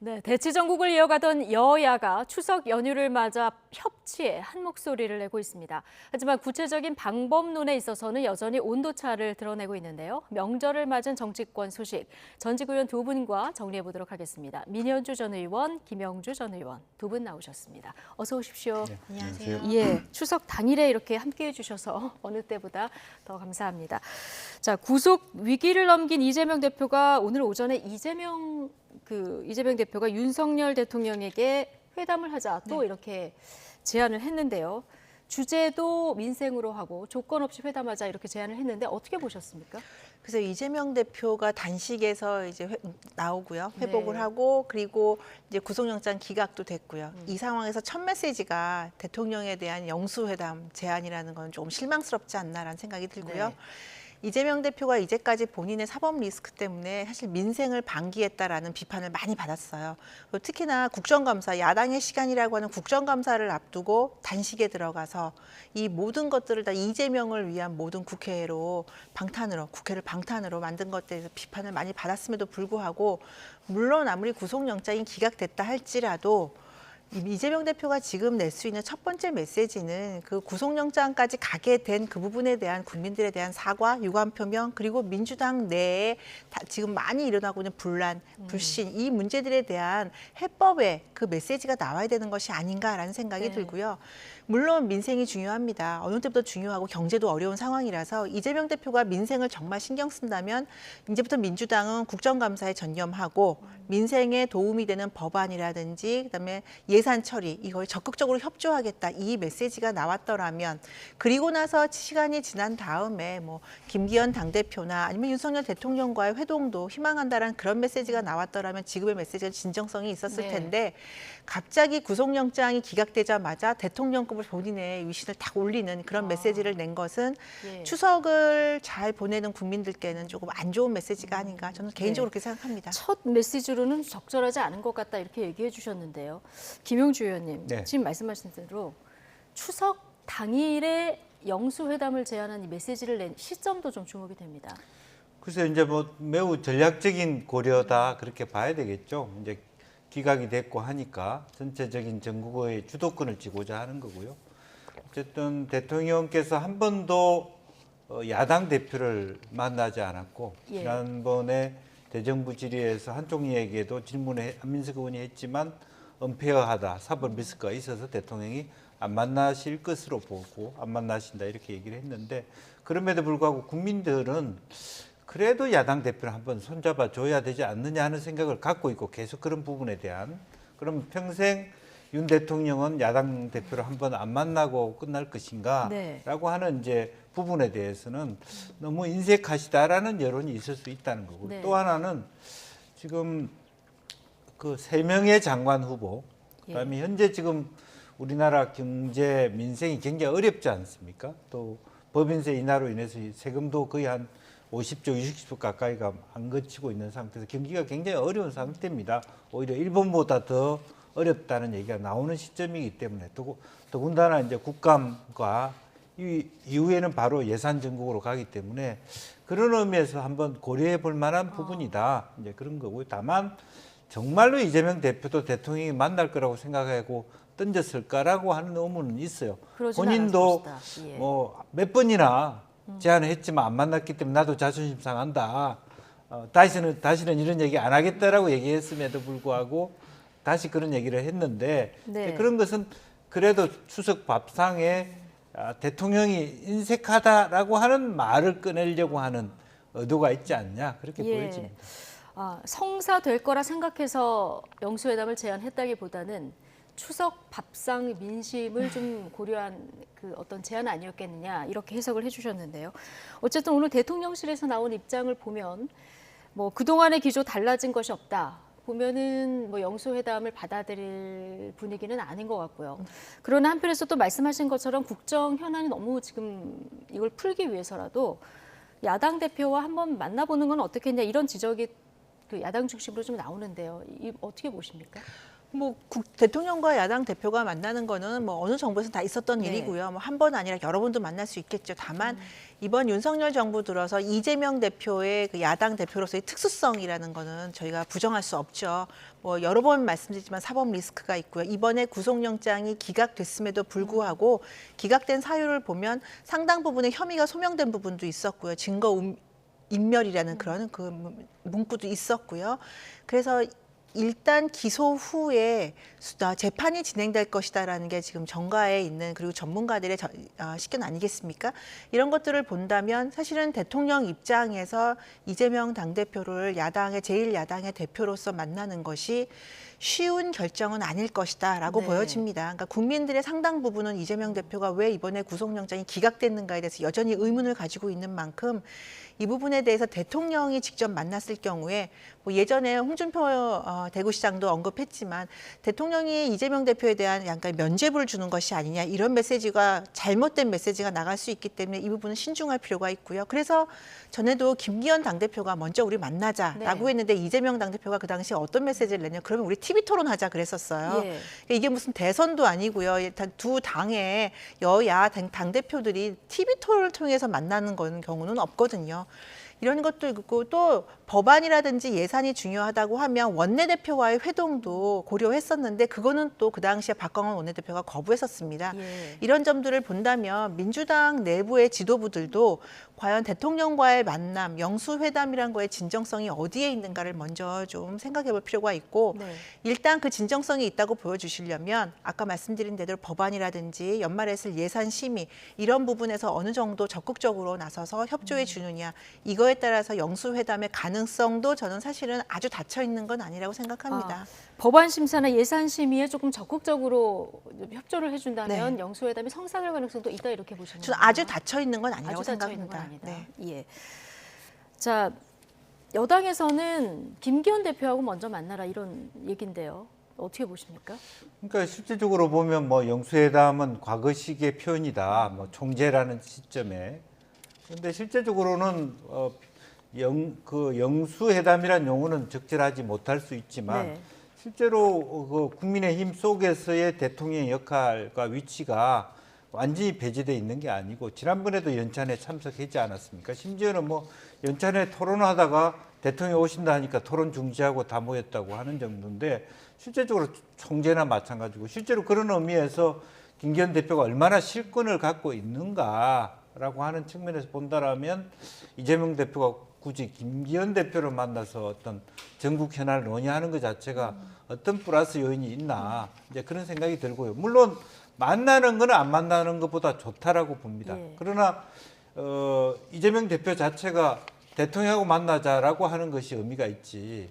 네, 대치 전국을 이어가던 여야가 추석 연휴를 맞아 협치에 한 목소리를 내고 있습니다. 하지만 구체적인 방법론에 있어서는 여전히 온도차를 드러내고 있는데요. 명절을 맞은 정치권 소식, 전직 의원 두 분과 정리해 보도록 하겠습니다. 민현주 전 의원, 김영주 전 의원 두 분 나오셨습니다. 어서 오십시오. 네, 안녕하세요. 예, 추석 당일에 이렇게 함께해 주셔서 어느 때보다 더 감사합니다. 자, 구속 위기를 넘긴 이재명 대표가 오늘 오전에 이재명 대표가 윤석열 대통령에게 회담을 하자 또 이렇게 제안을 했는데요. 주제도 민생으로 하고 조건 없이 회담하자 이렇게 제안을 했는데 어떻게 보셨습니까? 그래서 이재명 대표가 단식에서 이제 나오고요. 회복을 네. 하고 그리고 이제 구속영장 기각도 됐고요. 이 상황에서 첫 메시지가 대통령에 대한 영수회담 제안이라는 건 조금 실망스럽지 않나라는 생각이 들고요. 네. 이재명 대표가 이제까지 본인의 사법 리스크 때문에 사실 민생을 방기했다라는 비판을 많이 받았어요. 특히나 국정감사, 야당의 시간이라고 하는 국정감사를 앞두고 단식에 들어가서 이 모든 것들을 다 이재명을 위한 모든 국회를 방탄으로 만든 것에 대해서 비판을 많이 받았음에도 불구하고 물론 아무리 구속영장이 기각됐다 할지라도 이재명 대표가 지금 낼 수 있는 첫 번째 메시지는 그 구속영장까지 가게 된 그 부분에 대한 국민들에 대한 사과, 유감 표명, 그리고 민주당 내에 지금 많이 일어나고 있는 분란, 불신 이 문제들에 대한 해법의 그 메시지가 나와야 되는 것이 아닌가라는 생각이 네. 들고요. 물론 민생이 중요합니다. 어느 때보다 중요하고 경제도 어려운 상황이라서 이재명 대표가 민생을 정말 신경 쓴다면 이제부터 민주당은 국정감사에 전념하고 민생에 도움이 되는 법안이라든지 그다음에 예산 처리 이걸 적극적으로 협조하겠다 이 메시지가 나왔더라면 그리고 나서 시간이 지난 다음에 뭐 김기현 당대표나 아니면 윤석열 대통령과의 회동도 희망한다라는 그런 메시지가 나왔더라면 지금의 메시지가 진정성이 있었을 네. 텐데 갑자기 구속영장이 기각되자마자 대통령급을 본인의 위신을 딱 올리는 그런 메시지를 낸 것은 예. 추석을 잘 보내는 국민들께는 조금 안 좋은 메시지가 아닌가 저는 개인적으로 그렇게 생각합니다. 첫 메시지로는 적절하지 않은 것 같다 이렇게 얘기해 주셨는데요. 김용주 의원님, 네. 지금 말씀하신 대로 추석 당일에 영수회담을 제안한 이 메시지를 낸 시점도 좀 주목이 됩니다. 그래서 이제 뭐 매우 전략적인 고려다 그렇게 봐야 되겠죠. 이제 기각이 됐고 하니까 전체적인 전국의 주도권을 쥐고자 하는 거고요. 어쨌든 대통령께서 한 번도 야당 대표를 만나지 않았고 예. 지난번에 대정부 질의에서 한쪽 이야기에도 질문에 안민석 의원이 했지만 은폐어하다 사법 리스크가 있어서 대통령이 안 만나실 것으로 보고 안 만나신다 이렇게 얘기를 했는데 그럼에도 불구하고 국민들은 그래도 야당 대표를 한번 손잡아 줘야 되지 않느냐 하는 생각을 갖고 있고 계속 그런 부분에 대한 그럼 평생 윤 대통령은 야당 대표를 한번 안 만나고 끝날 것인가 네. 라고 하는 이제 부분에 대해서는 너무 인색하시다라는 여론이 있을 수 있다는 거고 네. 또 하나는 지금 그 3명의 장관 후보 그다음에 현재 지금 우리나라 경제 민생이 굉장히 어렵지 않습니까? 또 법인세 인하로 인해서 세금도 거의 한 50조, 60조 가까이가 안 거치고 있는 상태에서 경기가 굉장히 어려운 상태입니다. 오히려 일본보다 더 어렵다는 얘기가 나오는 시점이기 때문에 더군다나 이제 국감과 이후에는 바로 예산 전국으로 가기 때문에 그런 의미에서 한번 고려해 볼 만한 부분이다. 이제 그런 거고요. 다만 정말로 이재명 대표도 대통령이 만날 거라고 생각하고 던졌을까라고 하는 의문은 있어요. 그러진 본인도 않았을 것이다. 예. 뭐 몇 번이나 제안을 했지만 안 만났기 때문에 나도 자존심 상한다. 다시는 이런 얘기 안 하겠다라고 얘기했음에도 불구하고 다시 그런 얘기를 했는데 네. 그런 것은 그래도 추석 밥상에 대통령이 인색하다라고 하는 말을 꺼내려고 하는 의도가 있지 않냐 그렇게 예. 보여집니다. 성사될 거라 생각해서 영수회담을 제안했다기보다는 추석 밥상 민심을 좀 고려한 그 어떤 제안 아니었겠느냐 이렇게 해석을 해주셨는데요. 어쨌든 오늘 대통령실에서 나온 입장을 보면 뭐 그동안의 기조 달라진 것이 없다. 보면은 뭐 영수회담을 받아들일 분위기는 아닌 것 같고요. 그러나 한편에서 또 말씀하신 것처럼 국정 현안이 너무 지금 이걸 풀기 위해서라도 야당 대표와 한번 만나보는 건 어떻겠냐 이런 지적이 그 야당 중심으로 좀 나오는데요. 이 어떻게 보십니까? 뭐 대통령과 야당 대표가 만나는 거는 뭐 어느 정부에서 다 있었던 네. 일이고요. 뭐 한 번 아니라 여러 번도 만날 수 있겠죠. 다만 이번 윤석열 정부 들어서 이재명 대표의 그 야당 대표로서의 특수성이라는 거는 저희가 부정할 수 없죠. 뭐 여러 번 말씀드리지만 사법 리스크가 있고요. 이번에 구속영장이 기각됐음에도 불구하고 기각된 사유를 보면 상당 부분의 혐의가 소명된 부분도 있었고요. 증거 인멸이라는 그런 그 문구도 있었고요. 그래서 일단 기소 후에 재판이 진행될 것이다라는 게 지금 정가에 있는 그리고 전문가들의 식견 아니겠습니까? 이런 것들을 본다면 사실은 대통령 입장에서 이재명 당대표를 야당의 제1야당의 대표로서 만나는 것이 쉬운 결정은 아닐 것이다라고 네. 보여집니다. 그러니까 국민들의 상당 부분은 이재명 대표가 왜 이번에 구속영장이 기각됐는가에 대해서 여전히 의문을 가지고 있는 만큼 이 부분에 대해서 대통령이 직접 만났을 경우에 뭐 예전에 홍준표 대구시장도 언급했지만 대통령이 이재명 대표에 대한 약간 면죄부를 주는 것이 아니냐 이런 메시지가 잘못된 메시지가 나갈 수 있기 때문에 이 부분은 신중할 필요가 있고요. 그래서 전에도 김기현 당대표가 먼저 우리 만나자라고 네. 했는데 이재명 당대표가 그 당시에 어떤 메시지를 냈냐 그러면 우리 TV 토론하자 그랬었어요. 예. 이게 무슨 대선도 아니고요. 두 당의 여야 당대표들이 TV 토론을 통해서 만나는 경우는 없거든요. 이런 것도 있고 또 법안이라든지 예산이 중요하다고 하면 원내대표와의 회동도 고려했었는데 그거는 또 그 당시에 박광원 원내대표가 거부했었습니다. 예. 이런 점들을 본다면 민주당 내부의 지도부들도 과연 대통령과의 만남, 영수회담이란 거의 진정성이 어디에 있는가를 먼저 좀 생각해 볼 필요가 있고 네. 일단 그 진정성이 있다고 보여주시려면 아까 말씀드린 대로 법안이라든지 연말에 있을 예산 심의 이런 부분에서 어느 정도 적극적으로 나서서 협조해 주느냐 이거에 따라서 영수회담의 가능성도 저는 사실은 아주 닫혀 있는 건 아니라고 생각합니다. 법안 심사나 예산 심의에 조금 적극적으로 협조를 해준다면 네. 영수회담이 성사될 가능성도 있다 이렇게 보시는 저는 거예요? 아주 닫혀 있는 건 아니라고 아주 닫혀 있는 건 생각합니다. 아니다. 네. 예. 자, 여당에서는 김기현 대표하고 먼저 만나라 이런 얘긴데요. 어떻게 보십니까? 그러니까 실질적으로 보면 뭐 영수회담은 과거식의 표현이다. 뭐 총재라는 시점에. 그런데 실제적으로는 영수회담이란 용어는 적절하지 못할 수 있지만 네. 실제로 그 국민의힘 속에서의 대통령의 역할과 위치가 완전히 배제돼 있는 게 아니고 지난번에도 연찬에 참석했지 않았습니까? 심지어는 뭐 연찬에 토론하다가 대통령이 오신다 하니까 토론 중지하고 다 모였다고 하는 정도인데 실제적으로 총재나 마찬가지고 실제로 그런 의미에서 김기현 대표가 얼마나 실권을 갖고 있는가라고 하는 측면에서 본다라면 이재명 대표가 굳이 김기현 대표를 만나서 어떤 전국 현안을 논의하는 것 자체가 어떤 플러스 요인이 있나 이제 그런 생각이 들고요. 물론 만나는 거는 안 만나는 것보다 좋다라고 봅니다. 예. 그러나 이재명 대표 자체가 대통령하고 만나자라고 하는 것이 의미가 있지.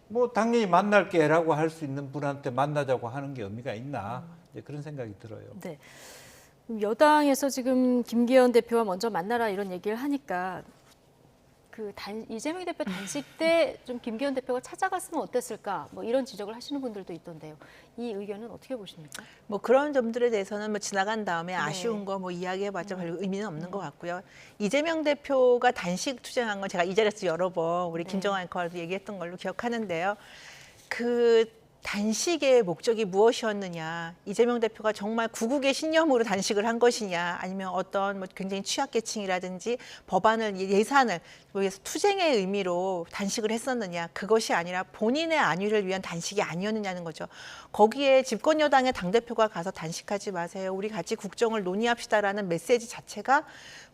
뭐 당연히 만날게라고 할 수 있는 분한테 만나자고 하는 게 의미가 있나 이제 그런 생각이 들어요. 네. 그럼 여당에서 지금 김기현 대표와 먼저 만나라 이런 얘기를 하니까 이재명 대표 단식 때 좀 김기현 대표가 찾아갔으면 어땠을까 뭐 이런 지적을 하시는 분들도 있던데요. 이 의견은 어떻게 보십니까? 뭐 그런 점들에 대해서는 뭐 지나간 다음에 아쉬운 거 뭐 이야기해봤자 별로 의미는 없는 것 같고요. 이재명 대표가 단식 투쟁한 건 제가 이 자리에서 여러 번 우리 김정한 앵커도 얘기했던 걸로 기억하는데요. 그 단식의 목적이 무엇이었느냐? 이재명 대표가 정말 구국의 신념으로 단식을 한 것이냐? 아니면 어떤 뭐 굉장히 취약계층이라든지 법안을 예산을 위해서 투쟁의 의미로 단식을 했었느냐? 그것이 아니라 본인의 안위를 위한 단식이 아니었느냐는 거죠. 거기에 집권 여당의 당대표가 가서 단식하지 마세요. 우리 같이 국정을 논의합시다라는 메시지 자체가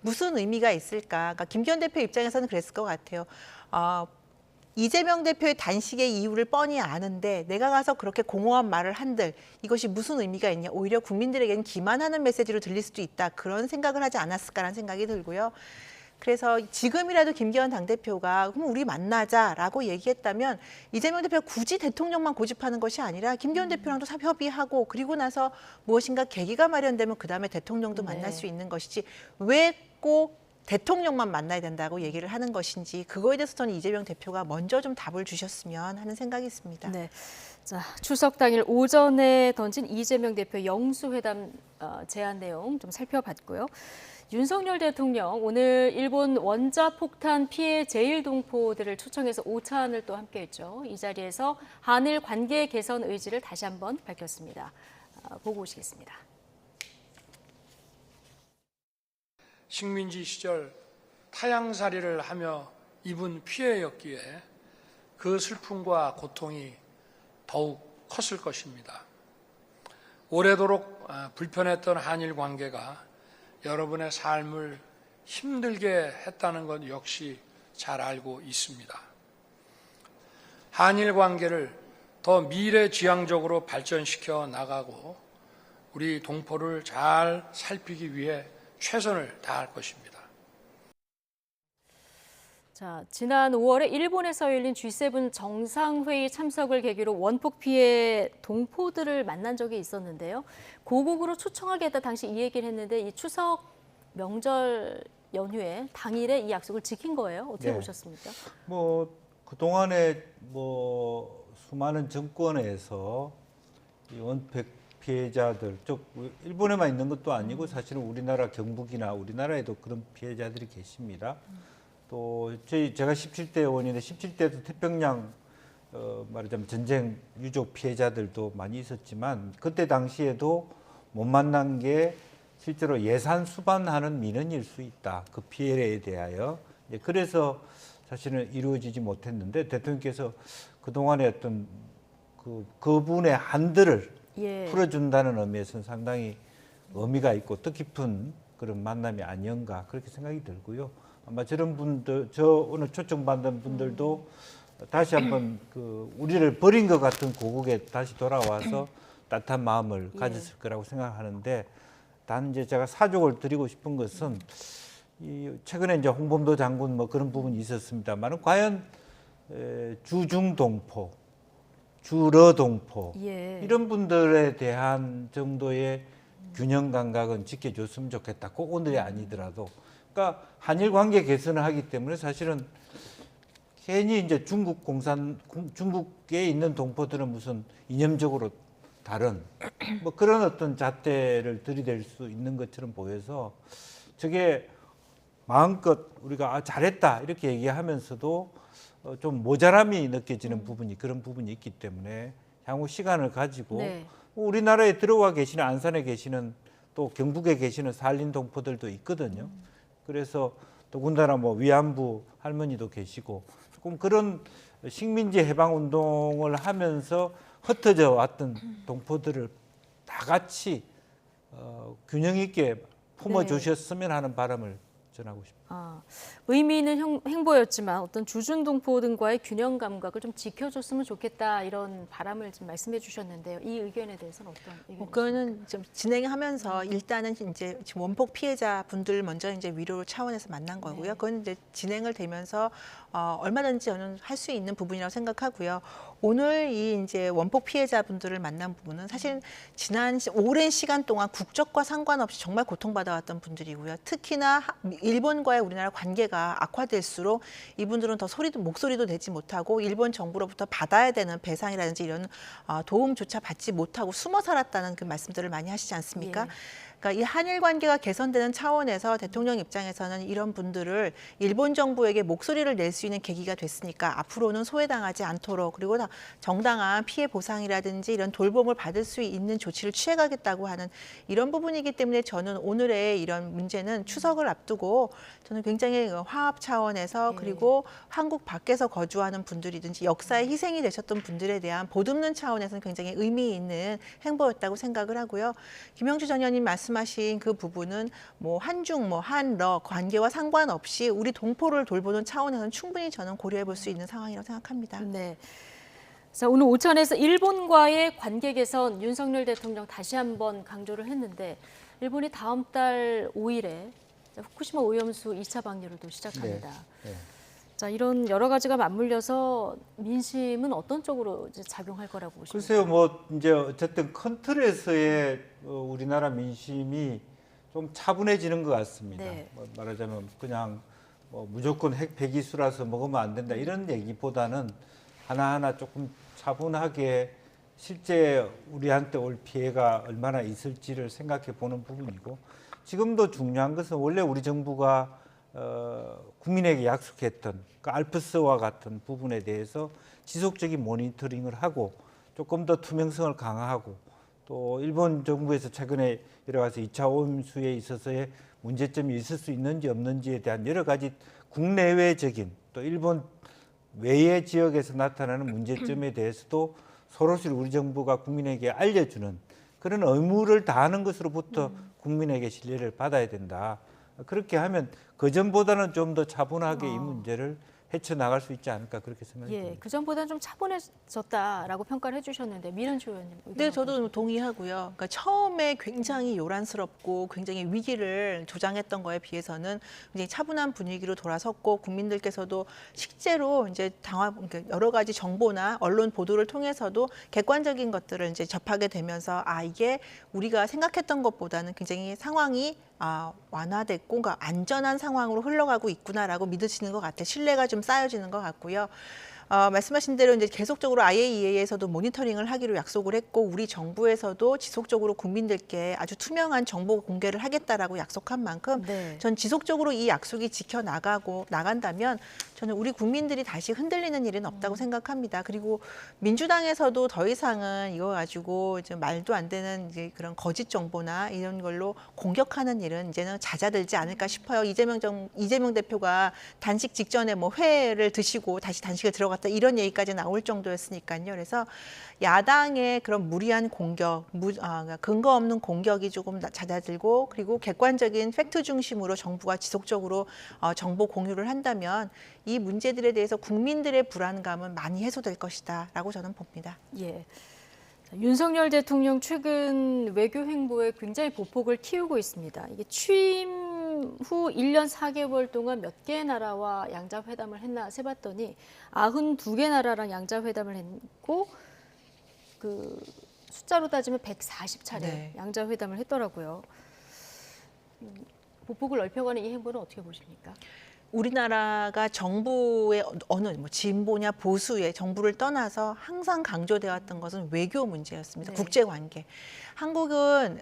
무슨 의미가 있을까? 그러니까 김기현 대표 입장에서는 그랬을 것 같아요. 이재명 대표의 단식의 이유를 뻔히 아는데 내가 가서 그렇게 공허한 말을 한들 이것이 무슨 의미가 있냐. 오히려 국민들에게는 기만하는 메시지로 들릴 수도 있다. 그런 생각을 하지 않았을까라는 생각이 들고요. 그래서 지금이라도 김기현 당대표가 그럼 우리 만나자라고 얘기했다면 이재명 대표가 굳이 대통령만 고집하는 것이 아니라 김기현 대표랑도 협의하고 그리고 나서 무엇인가 계기가 마련되면 그다음에 대통령도 만날 수 있는 것이지 왜 꼭 대통령만 만나야 된다고 얘기를 하는 것인지 그거에 대해서 저는 이재명 대표가 먼저 좀 답을 주셨으면 하는 생각이 있습니다. 네. 자, 추석 당일 오전에 던진 이재명 대표 영수회담 제안 내용 좀 살펴봤고요. 윤석열 대통령 오늘 일본 원자폭탄 피해 제1동포들을 초청해서 오찬을 또 함께했죠. 이 자리에서 한일 관계 개선 의지를 다시 한번 밝혔습니다. 보고 오시겠습니다. 식민지 시절 타향살이를 하며 입은 피해였기에 그 슬픔과 고통이 더욱 컸을 것입니다. 오래도록 불편했던 한일 관계가 여러분의 삶을 힘들게 했다는 것 역시 잘 알고 있습니다. 한일 관계를 더 미래지향적으로 발전시켜 나가고 우리 동포를 잘 살피기 위해 최선을 다할 것입니다. 자, 지난 5월에 일본에서 열린 G7 정상회의 참석을 계기로 원폭 피해 동포들을 만난 적이 있었는데요. 고국으로 초청하겠다 당시 이 얘기를 했는데 이 추석 명절 연휴에 당일에 이 약속을 지킨 거예요. 어떻게 네. 보셨습니까? 뭐 그동안에 뭐 수많은 정권에서 이 원팩 피해자들, 즉 일본에만 있는 것도 아니고 사실은 우리나라 경북이나 우리나라에도 그런 피해자들이 계십니다. 또 제가 17대 의원인데 17대도 태평양 말하자면 전쟁 유족 피해자들도 많이 있었지만 그때 당시에도 못 만난 게 실제로 예산 수반하는 민원일 수 있다. 그 피해에 대하여. 그래서 사실은 이루어지지 못했는데 대통령께서 그동안의 어떤 그분의 한들을 풀어준다는 의미에서는 상당히 의미가 있고 뜻깊은 그런 만남이 아니었가 그렇게 생각이 들고요. 아마 저런 분들, 저 오늘 초청받은 분들도 다시 한번 우리를 버린 것 같은 고국에 다시 돌아와서 따뜻한 마음을 가졌을 거라고 생각하는데 단 이제 제가 사족을 드리고 싶은 것은 최근에 이제 홍범도 장군 뭐 그런 부분이 있었습니다만은 과연 주중동포, 주러동포 이런 분들에 대한 정도의 균형 감각은 지켜줬으면 좋겠다. 꼭 오늘이 아니더라도. 그러니까 한일 관계 개선을 하기 때문에 사실은 괜히 이제 중국에 있는 동포들은 무슨 이념적으로 다른 뭐 그런 어떤 잣대를 들이댈 수 있는 것처럼 보여서 저게 마음껏 우리가 잘했다 이렇게 얘기하면서도 좀 모자람이 느껴지는 부분이 그런 부분이 있기 때문에 향후 시간을 가지고 우리나라에 들어와 계시는 안산에 계시는 또 경북에 계시는 산림 동포들도 있거든요. 그래서 더군다나 뭐 위안부 할머니도 계시고 조금 그런 식민지 해방 운동을 하면서 흩어져 왔던 동포들을 다 같이 균형 있게 품어주셨으면 하는 바람을 전하고 싶습니다. 의미 있는 행보였지만 어떤 주중동포 등과의 균형 감각을 좀 지켜줬으면 좋겠다 이런 바람을 좀 말씀해 주셨는데요. 이 의견에 대해서는 어떤 의견이십니까? 그거는 좀 진행하면서 일단은 이제 지금 원폭 피해자 분들 먼저 이제 위로 차원에서 만난 거고요. 그건 이제 진행을 되면서 얼마든지 저는 할 수 있는 부분이라고 생각하고요. 오늘 이 이제 원폭 피해자 분들을 만난 부분은 사실 지난 오랜 시간 동안 국적과 상관없이 정말 고통받아왔던 분들이고요. 특히나 일본과의 우리나라 관계가 악화될수록 이분들은 더 목소리도 내지 못하고 일본 정부로부터 받아야 되는 배상이라든지 이런 도움조차 받지 못하고 숨어 살았다는 그 말씀들을 많이 하시지 않습니까? 그러니까 이 한일 관계가 개선되는 차원에서 대통령 입장에서는 이런 분들을 일본 정부에게 목소리를 낼 수 있는 계기가 됐으니까 앞으로는 소외당하지 않도록 그리고 정당한 피해 보상이라든지 이런 돌봄을 받을 수 있는 조치를 취해가겠다고 하는 이런 부분이기 때문에 저는 오늘의 이런 문제는 추석을 앞두고 저는 굉장히 화합 차원에서 그리고 한국 밖에서 거주하는 분들이든지 역사에 희생이 되셨던 분들에 대한 보듬는 차원에서는 굉장히 의미 있는 행보였다고 생각을 하고요. 김영주 전 의원님 말씀하신 그 부분은 뭐 한중, 뭐 한러 관계와 상관없이 우리 동포를 돌보는 차원에서는 충분히 저는 고려해 볼 수 있는 상황이라고 생각합니다. 네. 자, 오늘 오찬에서 일본과의 관계 개선 윤석열 대통령 다시 한번 강조를 했는데 일본이 다음 달 5일에 후쿠시마 오염수 2차 방류를 또 시작합니다. 자, 이런 여러 가지가 맞물려서 민심은 어떤 쪽으로 이제 작용할 거라고 보십니까? 글쎄요, 뭐 이제 어쨌든 큰 틀에서의 우리나라 민심이 좀 차분해지는 것 같습니다. 뭐 말하자면 그냥 뭐 무조건 핵 폐기수라서 먹으면 안 된다 이런 얘기보다는 하나하나 조금 차분하게 실제 우리한테 올 피해가 얼마나 있을지를 생각해 보는 부분이고 지금도 중요한 것은 원래 우리 정부가 국민에게 약속했던 그 알프스와 같은 부분에 대해서 지속적인 모니터링을 하고 조금 더 투명성을 강화하고 또 일본 정부에서 최근에 여러 가지 2차 오염수에 있어서의 문제점이 있을 수 있는지 없는지에 대한 여러 가지 국내외적인 또 일본 외의 지역에서 나타나는 문제점에 대해서도 서로시 우리 정부가 국민에게 알려주는 그런 의무를 다하는 것으로부터 국민에게 신뢰를 받아야 된다. 그렇게 하면 그전보다는 좀 더 차분하게 이 문제를 헤쳐나갈 수 있지 않을까 그렇게 생각이 예, 듭니다. 그 전보다는 좀 차분해졌다라고 평가를 해주셨는데 미른주 의원님. 네, 저도 동의하고요. 그러니까 처음에 굉장히 요란스럽고 굉장히 위기를 조장했던 거에 비해서는 굉장히 차분한 분위기로 돌아섰고 국민들께서도 실제로 이제 그러니까 여러 가지 정보나 언론 보도를 통해서도 객관적인 것들을 이제 접하게 되면서 이게 우리가 생각했던 것보다는 굉장히 상황이 완화됐고 그러니까 안전한 상황으로 흘러가고 있구나라고 믿으시는 것 같아요. 신뢰가 좀 쌓여지는 것 같고요. 말씀하신 대로 이제 계속적으로 IAEA에서도 모니터링을 하기로 약속을 했고 우리 정부에서도 지속적으로 국민들께 아주 투명한 정보 공개를 하겠다라고 약속한 만큼 네. 전 지속적으로 이 약속이 나간다면 저는 우리 국민들이 다시 흔들리는 일은 없다고 생각합니다. 그리고 민주당에서도 더 이상은 이거 가지고 이제 말도 안 되는 이제 그런 거짓 정보나 이런 걸로 공격하는 일은 이제는 잦아들지 않을까 싶어요. 이재명 대표가 단식 직전에 뭐 회를 드시고 다시 단식을 들어갔다 이런 얘기까지 나올 정도였으니까요. 그래서 야당의 그런 무리한 공격, 근거 없는 공격이 조금 잦아들고 그리고 객관적인 팩트 중심으로 정부가 지속적으로 정보 공유를 한다면 이 문제들에 대해서 국민들의 불안감은 많이 해소될 것이다라고 저는 봅니다. 예. 윤석열 대통령 최근 외교 행보에 굉장히 보폭을 키우고 있습니다. 이게 취임 후 1년 4개월 동안 몇 개의 나라와 양자회담을 했나 세봤더니 92개 나라랑 양자회담을 했고 그 숫자로 따지면 140차례 네. 양자회담을 했더라고요. 보폭을 넓혀가는 이 행보는 어떻게 보십니까? 우리나라가 정부의 어느 진보냐 보수의 정부를 떠나서 항상 강조되었던 것은 외교 문제였습니다. 네. 국제 관계. 한국은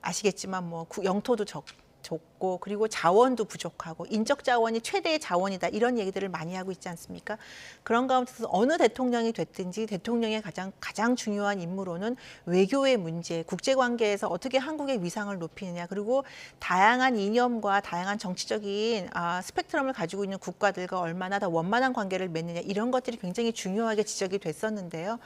아시겠지만 뭐 영토도 좁고 그리고 자원도 부족하고 인적 자원이 최대의 자원이다 이런 얘기들을 많이 하고 있지 않습니까? 그런 가운데서 어느 대통령이 됐든지 대통령의 가장 중요한 임무로는 외교의 문제, 국제 관계에서 어떻게 한국의 위상을 높이느냐 그리고 다양한 이념과 다양한 정치적인 스펙트럼을 가지고 있는 국가들과 얼마나 더 원만한 관계를 맺느냐 이런 것들이 굉장히 중요하게 지적이 됐었는데요.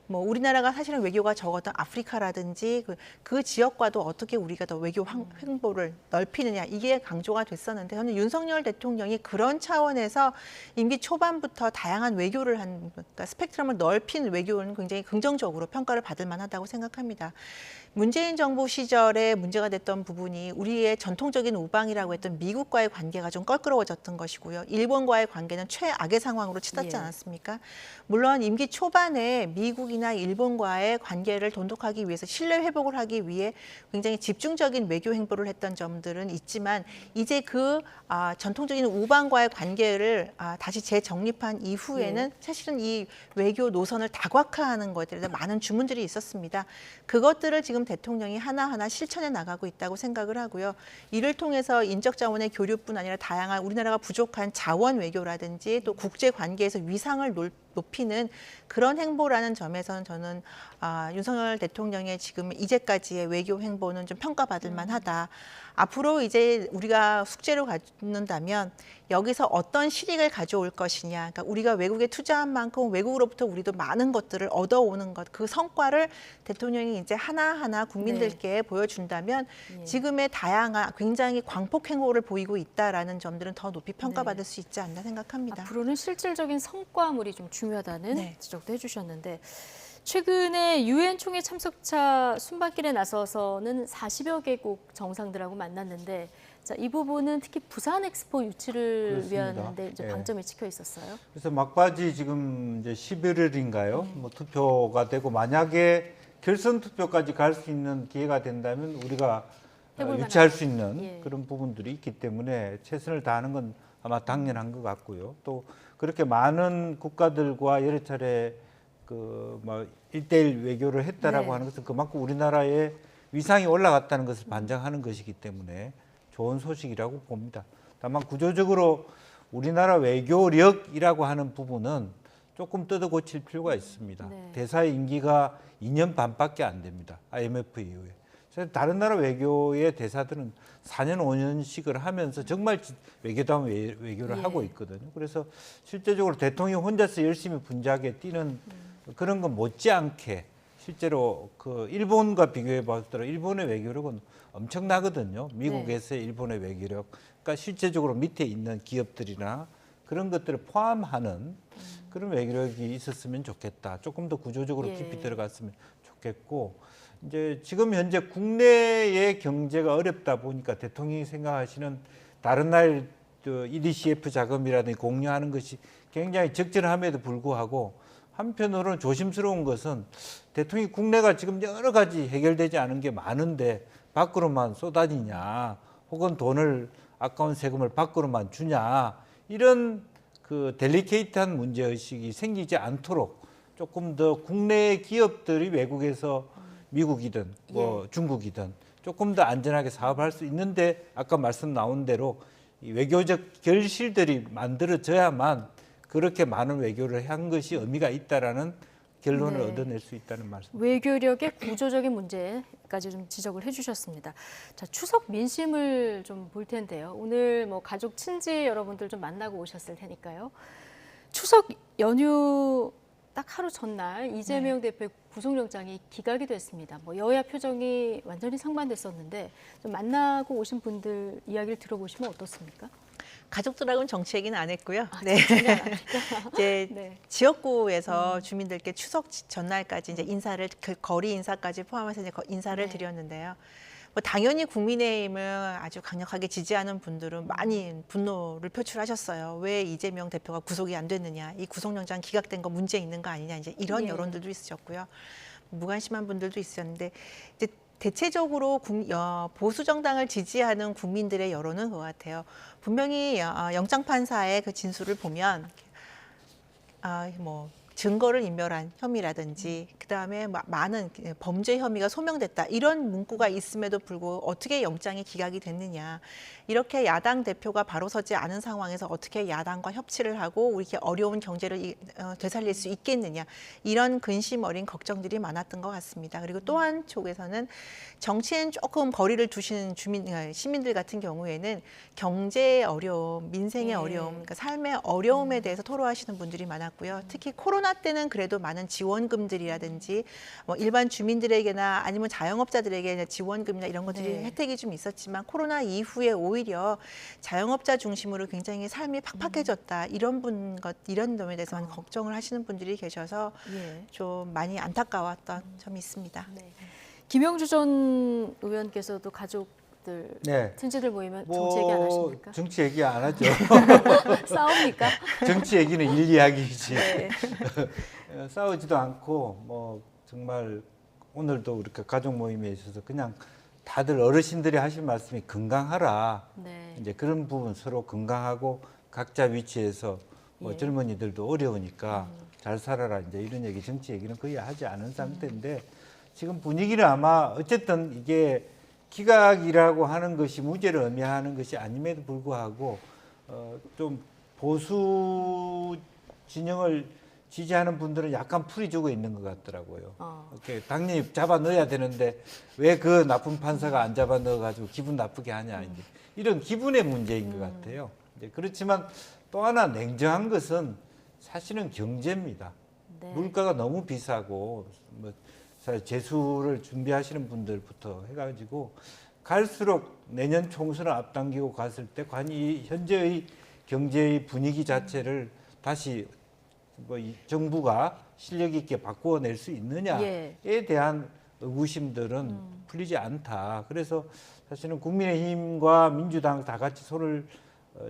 뭐 우리나라가 사실은 외교가 적었던 아프리카라든지 그 지역과도 어떻게 우리가 더 외교 행보를 넓히느냐 이게 강조가 됐었는데 저는 윤석열 대통령이 그런 차원에서 임기 초반부터 다양한 외교를 그러니까 스펙트럼을 넓힌 외교는 굉장히 긍정적으로 평가를 받을 만하다고 생각합니다. 문재인 정부 시절에 문제가 됐던 부분이 우리의 전통적인 우방이라고 했던 미국과의 관계가 좀 껄끄러워졌던 것이고요. 일본과의 관계는 최악의 상황으로 치닫지 예. 않았습니까? 물론 임기 초반에 미국이나 일본과의 관계를 돈독하기 위해서 신뢰 회복을 하기 위해 굉장히 집중적인 외교 행보를 했던 점들은 있지만 이제 그 전통적인 우방과의 관계를 다시 재정립한 이후에는 사실은 이 외교 노선을 다각화하는 것에 대해서 많은 주문들이 있었습니다. 그것들을 지금 대통령이 하나하나 실천해 나가고 있다고 생각을 하고요. 이를 통해서 인적 자원의 교류뿐 아니라 다양한 우리나라가 부족한 자원 외교라든지 또 국제 관계에서 위상을 높이는 그런 행보라는 점에서는 저는 윤석열 대통령의 지금 이제까지의 외교 행보는 좀 평가받을 만하다. 앞으로 이제 우리가 숙제로 갖는다면 여기서 어떤 실익을 가져올 것이냐. 그러니까 우리가 외국에 투자한 만큼 외국으로부터 우리도 많은 것들을 얻어오는 것, 그 성과를 대통령이 이제 하나하나 국민들께 보여준다면 지금의 다양한 굉장히 광폭 행보를 보이고 있다라는 점들은 더 높이 평가받을 수 있지 않나 생각합니다. 앞으로는 실질적인 성과물이 좀 중요하다는 네. 지적도 해주셨는데 최근에 유엔 총회 참석차 순방길에 나서서는 40여 개국 정상들하고 만났는데 자, 이 부분은 특히 부산 엑스포 유치를 그렇습니다. 위한 데 이제 예. 방점이 찍혀 있었어요. 그래서 막바지 지금 이제 11월인가요? 뭐 투표가 되고 만약에 결선 투표까지 갈 수 있는 기회가 된다면 우리가 해볼 유치할 만한. 수 있는 예. 그런 부분들이 있기 때문에 최선을 다하는 건 아마 당연한 것 같고요. 또 그렇게 많은 국가들과 여러 차례 그 뭐 1대1 외교를 했다라고 네. 하는 것은 그만큼 우리나라의 위상이 올라갔다는 것을 반증하는 것이기 때문에 좋은 소식이라고 봅니다. 다만 구조적으로 우리나라 외교력이라고 하는 부분은 조금 뜯어 고칠 필요가 있습니다. 네. 대사의 임기가 2년 반밖에 안 됩니다. IMF 이후에. 그래서 다른 나라 외교의 대사들은 4년, 5년씩을 하면서 정말 외교다운 외교를 예. 하고 있거든요. 그래서 실제적으로 대통령이 혼자서 열심히 분주하게 뛰는 그런 건 못지않게 실제로 그 일본과 비교해 봤더라 일본의 외교력은 엄청나거든요. 미국에서의 일본의 외교력. 그러니까 실제적으로 밑에 있는 기업들이나 그런 것들을 포함하는 그런 외교력이 있었으면 좋겠다. 조금 더 구조적으로 예. 깊이 들어갔으면 좋겠고 이제 지금 현재 국내의 경제가 어렵다 보니까 대통령이 생각하시는 다른 나라의 EDCF 자금이라든지 공유하는 것이 굉장히 적절함에도 불구하고 한편으로는 조심스러운 것은 대통령이 국내가 지금 여러 가지 해결되지 않은 게 많은데 밖으로만 쏟아지냐 혹은 돈을 아까운 세금을 밖으로만 주냐 이런 그 델리케이트한 문제의식이 생기지 않도록 조금 더 국내 기업들이 외국에서 미국이든 뭐 중국이든 조금 더 안전하게 사업할 수 있는데 아까 말씀 나온 대로 이 외교적 결실들이 만들어져야만 그렇게 많은 외교를 한 것이 의미가 있다라는 결론을 네. 얻어낼 수 있다는 말씀. 외교력의 구조적인 문제까지 좀 지적을 해주셨습니다. 자, 추석 민심을 좀 볼 텐데요. 오늘 뭐 가족 친지 여러분들 좀 만나고 오셨을 테니까요. 추석 연휴 딱 하루 전날 이재명 대표의 구속영장이 기각이 됐습니다. 뭐 여야 표정이 완전히 상반됐었는데 좀 만나고 오신 분들 이야기를 들어보시면 어떻습니까? 가족들하고는 정치 얘기는 안 했고요. 네. 이제 네. 지역구에서 주민들께 추석 전날까지 이제 인사를 그 거리 인사까지 포함해서 이제 인사를 네. 드렸는데요. 뭐 당연히 국민의힘을 아주 강력하게 지지하는 분들은 많이 분노를 표출하셨어요. 왜 이재명 대표가 구속이 안 됐느냐, 이 구속영장 기각된 거 문제 있는 거 아니냐, 이제 이런 예. 여론들도 있으셨고요. 무관심한 분들도 있었는데 이제 대체적으로 보수 정당을 지지하는 국민들의 여론은 그것 같아요. 분명히 영장 판사의 그 진술을 보면 뭐 증거를 인멸한 혐의라든지 그다음에 많은 범죄 혐의가 소명됐다 이런 문구가 있음에도 불구하고 어떻게 영장이 기각이 됐느냐, 이렇게 야당 대표가 바로 서지 않은 상황에서 어떻게 야당과 협치를 하고 이렇게 어려운 경제를 되살릴 수 있겠느냐, 이런 근심 어린 걱정들이 많았던 것 같습니다. 그리고 또 한쪽에서는 정치엔 조금 거리를 두시는 시민들 같은 경우에는 경제의 어려움, 민생의 네. 어려움, 그러니까 삶의 어려움에 대해서 토로하시는 분들이 많았고요. 특히 코로나 때는 그래도 많은 지원금들이라든지 뭐 일반 주민들에게나 아니면 자영업자들에게 지원금이나 이런 것들이 네. 혜택이 좀 있었지만 코로나 이후에 오히려 자영업자 중심으로 굉장히 삶이 팍팍해졌다, 이런 점에 대해서 걱정을 하시는 분들이 계셔서 예. 좀 많이 안타까웠던 점이 있습니다. 네. 김영주 전 의원께서도 가족들, 네. 친지들 모이면 정치 얘기 안 하십니까? 정치 얘기 안 하죠. 싸웁니까? 정치 얘기는 일 이야기이지. 네. 싸우지도 않고 뭐 정말 오늘도 이렇게 가족 모임에 있어서 그냥 다들 어르신들이 하신 말씀이 건강하라. 네. 이제 그런 부분 서로 건강하고 각자 위치에서 뭐 예. 젊은이들도 어려우니까 잘 살아라. 이제 이런 얘기, 정치 얘기는 거의 하지 않은 상태인데 지금 분위기는 아마 어쨌든 이게 기각이라고 하는 것이 무죄를 의미하는 것이 아님에도 불구하고 좀 보수 진영을 지지하는 분들은 약간 풀이 주고 있는 것 같더라고요. 이렇게 당연히 잡아 넣어야 되는데 왜 그 나쁜 판사가 안 잡아 넣어가지고 기분 나쁘게 하냐, 이제 이런 기분의 문제인 것 같아요. 이제 그렇지만 또 하나 냉정한 것은 사실은 경제입니다. 네. 물가가 너무 비싸고 뭐 재수를 준비하시는 분들부터 해가지고 갈수록 내년 총선을 앞당기고 갔을 때 과연 이 현재의 경제의 분위기 자체를 다시 뭐 이 정부가 실력 있게 바꾸어낼 수 있느냐에 대한 의구심들은 풀리지 않다. 그래서 사실은 국민의힘과 민주당 다 같이 손을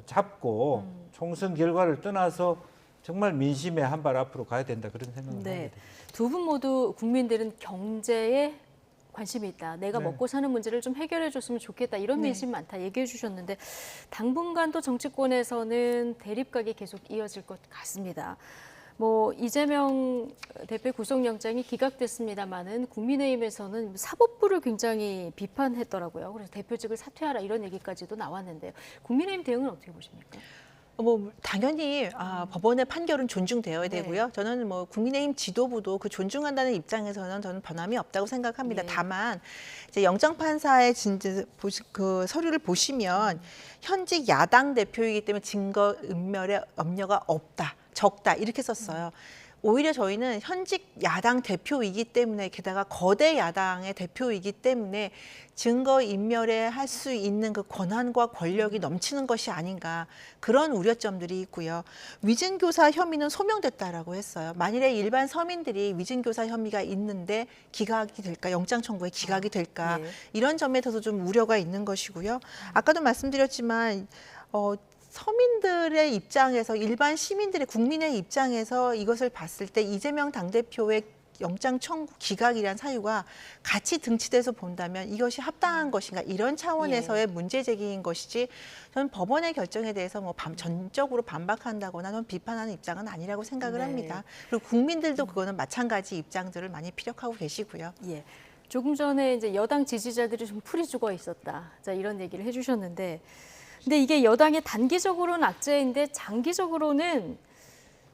잡고 총선 결과를 떠나서 정말 민심에 한 발 앞으로 가야 된다, 그런 생각을 하게 됩니다. 두 분 모두 국민들은 경제에 관심이 있다. 내가 네. 먹고 사는 문제를 좀 해결해 줬으면 좋겠다. 이런 민심 많다 얘기해 주셨는데 당분간 또 정치권에서는 대립각이 계속 이어질 것 같습니다. 뭐 이재명 대표 구속영장이 기각됐습니다마는 국민의힘에서는 사법부를 굉장히 비판했더라고요. 그래서 대표직을 사퇴하라 이런 얘기까지도 나왔는데요. 국민의힘 대응은 어떻게 보십니까? 뭐 당연히 법원의 판결은 존중되어야 네. 되고요. 저는 뭐 국민의힘 지도부도 그 존중한다는 입장에서는 저는 변함이 없다고 생각합니다. 예. 다만 이제 영장 판사의 그 서류를 보시면 현직 야당 대표이기 때문에 증거 인멸의 염려가 없다, 적다 이렇게 썼어요. 오히려 저희는 현직 야당 대표이기 때문에 게다가 거대 야당의 대표이기 때문에 증거 인멸에 할 수 있는 그 권한과 권력이 넘치는 것이 아닌가 그런 우려점들이 있고요. 위증교사 혐의는 소명됐다라고 했어요. 만일에 일반 서민들이 위증교사 혐의가 있는데 기각이 될까, 영장 청구에 기각이 될까 예. 이런 점에 대해서 좀 우려가 있는 것이고요. 아까도 말씀드렸지만 서민들의 입장에서 일반 시민들의 국민의 입장에서 이것을 봤을 때 이재명 당대표의 영장 청구 기각이란 사유가 같이 등치돼서 본다면 이것이 합당한 것인가 이런 차원에서의 문제 제기인 것이지 저는 법원의 결정에 대해서 뭐 전적으로 반박한다거나 또는 비판하는 입장은 아니라고 생각을 네. 합니다. 그리고 국민들도 그거는 마찬가지 입장들을 많이 피력하고 계시고요. 예. 조금 전에 이제 여당 지지자들이 좀 풀이 죽어 있었다. 자, 이런 얘기를 해주셨는데, 근데 이게 여당의 단기적으로는 악재인데 장기적으로는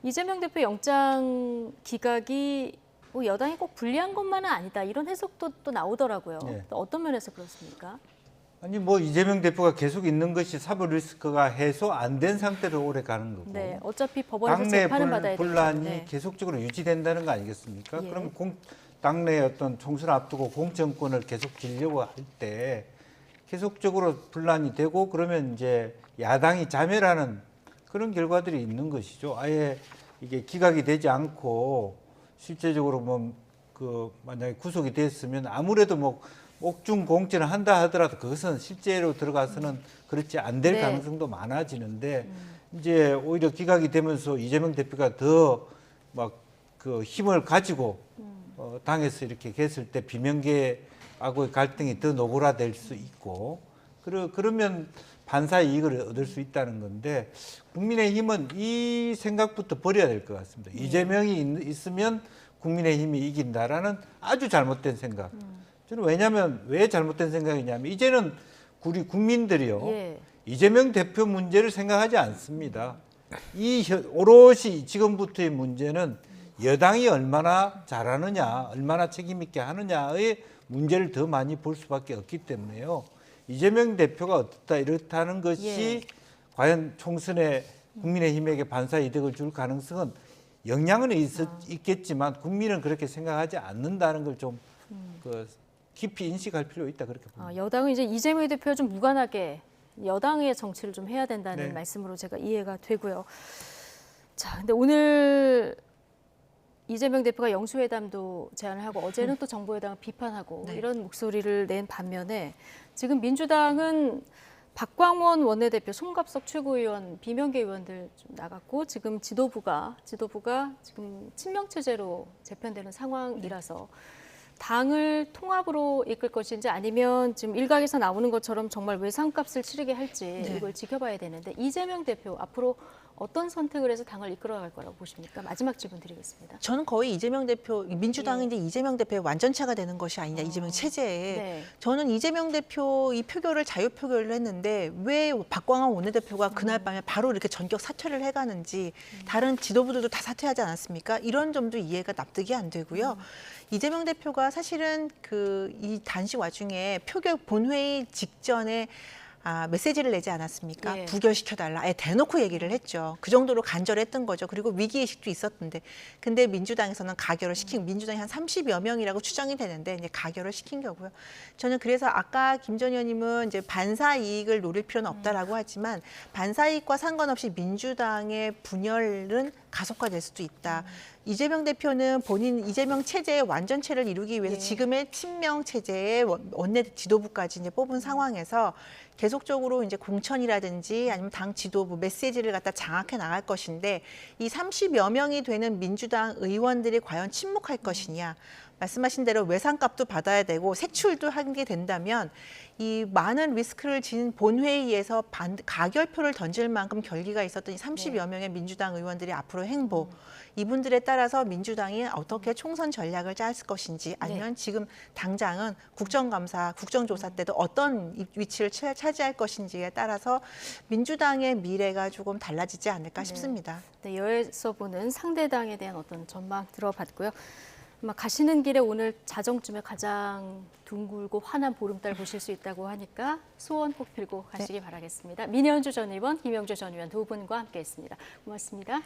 이재명 대표 영장 기각이 뭐 여당이 꼭 불리한 것만은 아니다. 이런 해석도 또 나오더라고요. 네. 또 어떤 면에서 그렇습니까? 아니 뭐 이재명 대표가 계속 있는 것이 사법 리스크가 해소 안 된 상태로 오래 가는 거고 네, 어차피 법원에서 당내 재판을 받아야 되기 분란이 때문에. 계속적으로 유지된다는 거 아니겠습니까? 예. 그럼 당내 어떤 총선 앞두고 공천권을 계속 쥐려고 할 때 계속적으로 분란이 되고 그러면 이제 야당이 자멸하는 그런 결과들이 있는 것이죠. 아예 이게 기각이 되지 않고 실제적으로 뭐 그 만약에 구속이 됐으면 아무래도 뭐 옥중 공천을 한다 하더라도 그것은 실제로 들어가서는 그렇지 안 될 네. 가능성도 많아지는데 이제 오히려 기각이 되면서 이재명 대표가 더 막 그 힘을 가지고 당에서 이렇게 했을 때 비명계하고의 갈등이 더 노골화될 수 있고 그러면 반사 이익을 얻을 수 있다는 건데 국민의힘은 이 생각부터 버려야 될 것 같습니다. 이재명이 있으면 국민의힘이 이긴다라는 아주 잘못된 생각. 저는 왜냐하면 왜 잘못된 생각이냐면 이제는 우리 국민들이요. 예. 이재명 대표 문제를 생각하지 않습니다. 오롯이 지금부터의 문제는 여당이 얼마나 잘하느냐, 얼마나 책임 있게 하느냐의 문제를 더 많이 볼 수밖에 없기 때문에요. 이재명 대표가 어떻다 이렇다는 것이 예. 과연 총선에 국민의힘에게 반사 이득을 줄 가능성은 영향은 있겠지만 국민은 그렇게 생각하지 않는다는 걸 좀 깊이 인식할 필요 있다 그렇게 봅니다. 여당은 이제 이재명 대표가 좀 무관하게 여당의 정치를 좀 해야 된다는 네. 말씀으로 제가 이해가 되고요. 자, 근데 오늘 이재명 대표가 영수회담도 제안을 하고 어제는 또 정부회담을 비판하고 네. 이런 목소리를 낸 반면에 지금 민주당은 박광원 원내대표, 송갑석 최고위원, 비명계 의원들 좀 나갔고 지금 지도부가 지금 친명체제로 재편되는 상황이라서 당을 통합으로 이끌 것인지 아니면 지금 일각에서 나오는 것처럼 정말 외상값을 치르게 할지 네. 이걸 지켜봐야 되는데 이재명 대표 앞으로 어떤 선택을 해서 당을 이끌어갈 거라고 보십니까? 마지막 질문 드리겠습니다. 저는 거의 이재명 대표, 민주당이 예. 이제 이재명 대표의 완전체가 되는 것이 아니냐, 이재명 체제에. 네. 저는 이재명 대표 이 표결을 자유표결을 했는데 왜 박광원 원내대표가 그날 밤에 바로 이렇게 전격 사퇴를 해가는지 다른 지도부들도 다 사퇴하지 않았습니까? 이런 점도 이해가 납득이 안 되고요. 이재명 대표가 사실은 이 단식 와중에 표결 본회의 직전에 메시지를 내지 않았습니까? 예. 부결시켜달라. 대놓고 얘기를 했죠. 그 정도로 간절했던 거죠. 그리고 위기의식도 있었는데. 근데 민주당에서는 가결을 시킨, 민주당이 한 30여 명이라고 추정이 되는데 이제 가결을 시킨 거고요. 저는 그래서 아까 김 전 의원님은 이제 반사 이익을 노릴 필요는 없다라고 하지만 반사 이익과 상관없이 민주당의 분열은 가속화될 수도 있다. 이재명 대표는 본인 이재명 체제의 완전체를 이루기 위해서 예. 지금의 친명 체제의 원내 지도부까지 이제 뽑은 상황에서 계속적으로 이제 공천이라든지 아니면 당 지도부 메시지를 갖다 장악해 나갈 것인데 이 30여 명이 되는 민주당 의원들이 과연 침묵할 것이냐. 말씀하신 대로 외상값도 받아야 되고 색출도 하게 된다면 이 많은 리스크를 지닌 본회의에서 가결표를 던질 만큼 결기가 있었던 이 30여 명의 민주당 의원들이 앞으로 앞으로 행보 이분들에 따라서 민주당이 어떻게 총선 전략을 짤 것인지 아니면 지금 당장은 국정감사, 국정조사 때도 어떤 위치를 차지할 것인지에 따라서 민주당의 미래가 조금 달라지지 않을까 싶습니다. 네, 여에서 보는 상대당에 대한 어떤 전망 들어봤고요. 아마 가시는 길에 오늘 자정쯤에 가장 둥글고 환한 보름달 보실 수 있다고 하니까 소원 꼭 빌고 가시기 바라겠습니다. 민현주 전 의원, 김영주 전 의원 두 분과 함께했습니다. 고맙습니다.